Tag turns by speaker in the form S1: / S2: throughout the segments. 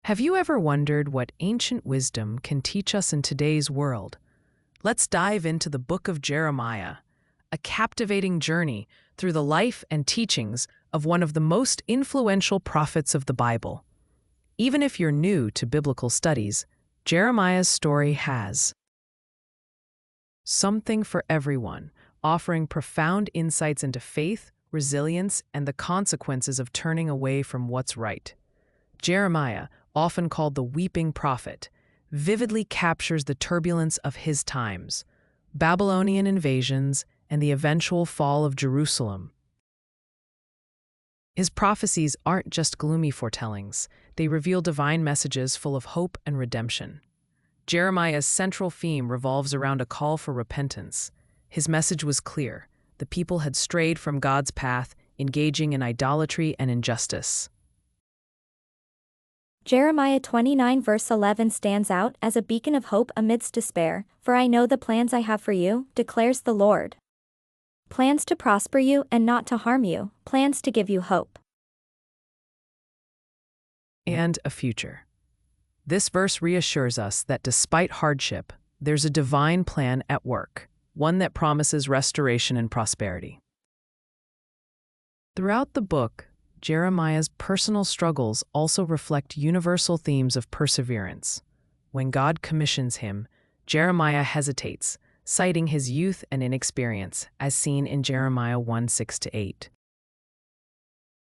S1: Have you ever wondered what ancient wisdom can teach us in today's world? Let's dive into the book of Jeremiah, a captivating journey through the life and teachings of one of the most influential prophets of the Bible. Even if you're new to biblical studies, Jeremiah's story has something for everyone, offering profound insights into faith, resilience, and the consequences of turning away from what's right. Jeremiah, often called the weeping prophet, vividly captures the turbulence of his times, Babylonian invasions, and the eventual fall of Jerusalem. His prophecies aren't just gloomy foretellings, they reveal divine messages full of hope and redemption. Jeremiah's central theme revolves around a call for repentance. His message was clear: the people had strayed from God's path, engaging in idolatry and injustice.
S2: Jeremiah 29 verse 11 stands out as a beacon of hope amidst despair. For I know the plans I have for you, declares the Lord. Plans to prosper you and not to harm you, plans to give you hope
S1: And a future. This verse reassures us that despite hardship, there's a divine plan at work, one that promises restoration and prosperity. Throughout the book, Jeremiah's personal struggles also reflect universal themes of perseverance. When God commissions him, Jeremiah hesitates, citing his youth and inexperience, as seen in Jeremiah 1:6-8.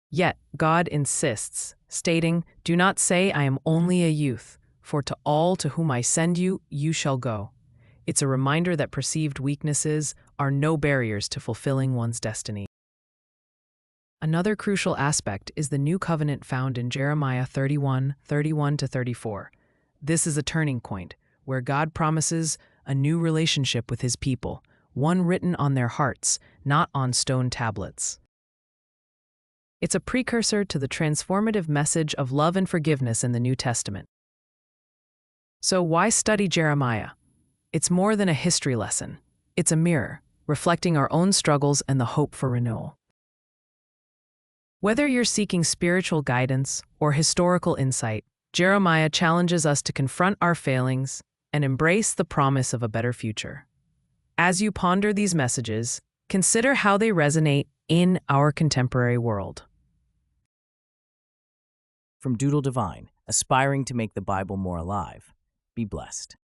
S1: Yet God insists, stating, "Do not say I am only a youth, for to all to whom I send you, you shall go." It's a reminder that perceived weaknesses are no barriers to fulfilling one's destiny. Another crucial aspect is the new covenant found in Jeremiah 31:31-34. This is a turning point, where God promises a new relationship with his people, one written on their hearts, not on stone tablets. It's a precursor to the transformative message of love and forgiveness in the New Testament. So why study Jeremiah? It's more than a history lesson. It's a mirror, reflecting our own struggles and the hope for renewal. Whether you're seeking spiritual guidance or historical insight, Jeremiah challenges us to confront our failings and embrace the promise of a better future. As you ponder these messages, consider how they resonate in our contemporary world.
S3: From Doodle Divine, aspiring to make the Bible more alive, be blessed.